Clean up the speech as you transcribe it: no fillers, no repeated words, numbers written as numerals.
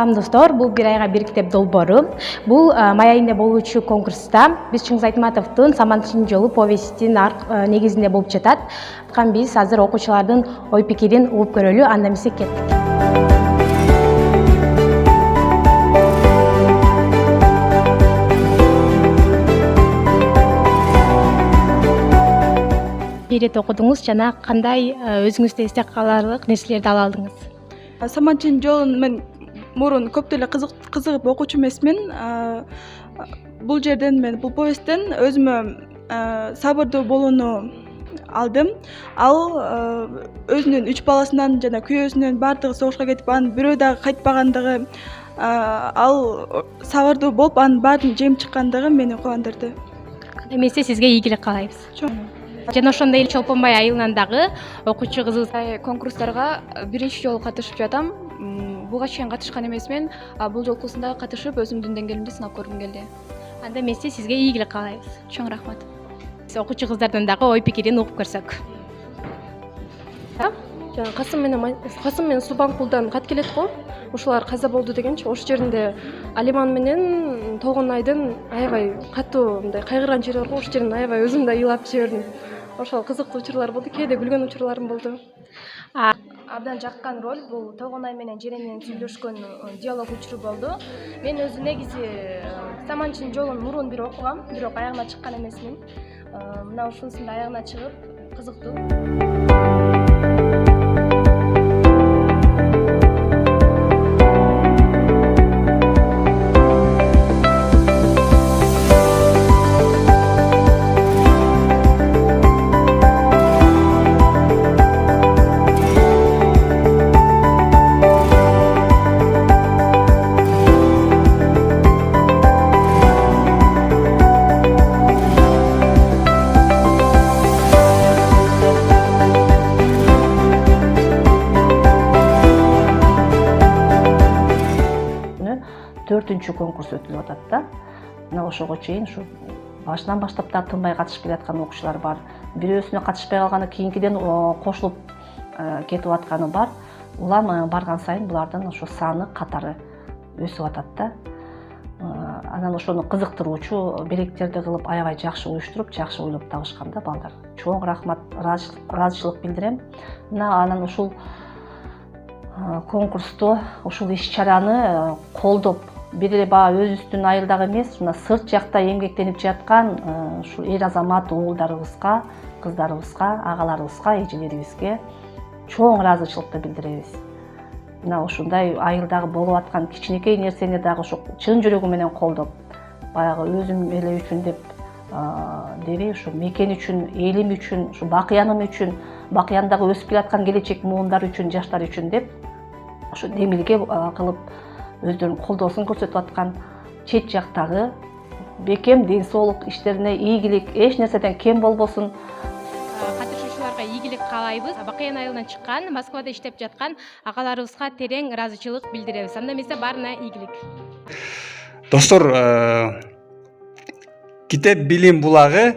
Салам достор, бул бир айга бир китеп долбоору. Бул май айында болуучу конкурста биз Чыңгыз Айтматовдун Саманчынын жолу повестинин негизинде болуп жатат. Биз азыр окуучулардын ой пикирин угуп көрөлү, анда эмесе кеттик. Бирет окудуңуз жана кандай өзүңүздө эсте каларлык нерселерди ала алдыңыз? Саманчынын жолун мен мурун көп деле кызыгып окуучу эмесмин. Бул жерден мен бул повесттен өзүмө сабырдуу болууну алдым. Ал өзүнүн 3 баласынан жана күйөөсүнөн бардыгы согушка кетип, анын бирөө дагы кайтпагандыгы, ал сабырдуу болуп, анын баарын жеңип чыккандыгы мени кубандырды. Эмесе сизге ийгилик каалайбыз. Жана ошондой эле Чолпонбай айылынан дагы окуучу кызыбыз. Конкурстарга биринчи жолу катышып жатам. Буга чейин катышкан эмесмин. Бул жолкусунда катышып өзүмдүн деңгээлимди сынап көргүм келди. Анда эмесе сизге ийгилик каалайбыз. Чоң рахмат. Окуучу кыздардан дагы ой пикирин угуп көрсөк. Касым менен Субанкулдан кат келет го. Ушулар каза болду дегенчи, ош жеринде Алиман менен Толгонайдын аябай катуу мындай кайгырган жери бар го. Ош жеринде аябай өзүм да ыйлап жибердим. Ошол кызыктуу учурлар болду, кээде күлгөн учурларым болду. Абдан жаккан роль бул Толгонай менен Жерененин сүйлөшкөн диалог учуру болду. Мен өзү негизи Саманчынын жолун мурун бир окугам, бирок аягына чыккан эмесмин. Мына ушунусунда аягына чыгып кызыктуу. Төртүнчү конкурс өтүлүп атат да. Мына ошого чейин ушу башынан баштап да тынбай катышып келаткан окуучулар бар. Бирөөсүнө катышпай калганы кийинкиден кошулуп кетип атканы бар. Улам барган сайын булардын ошо саны, катары өсүп атат да. Анан ошону кызыктыруучу белектерди кылып, аябай жакшы уюштуруп, жакшы ойлоп табышкан да балдар. Чоң рахмат, ыраазычылык билдирем. Мына анан ушул конкурсту, ушул иш-чараны колдоп, бир эле баягы өзүбүздүн айылдагы эмес, мына сырт жакта эмгектенип жаткан ушул эр азамат оңулдарыбызга, кыздарыбызга, агаларыбызга, эжелерибизге чоң ыраазычылыкты билдиребиз. Мына ушундай айылдагы болуп аткан кичинекей нерсени дагы ошо чын жүрөгү менен колдоп, баягы өзүм эле үчүн деп дебей, ушу мекен үчүн, элим үчүн, ушу бакыяным үчүн, бакыяндагы өсүп келаткан келечек муундар үчүн, жаштар үчүн деп ушу демилге кылып өздөрүнүн колдоосун көрсөтүп аткан чет жактагы бекем ден соолук иштерине ийгилик, эч нерседен кем болбосун. Катышуучуларга ийгилик каалайбыз. Бакыян айылынан чыккан, Москвада иштеп жаткан агаларыбызга терең ыраазычылык билдиребиз. Анда эмесе баарына ийгилик. Достор, китеп билим булагы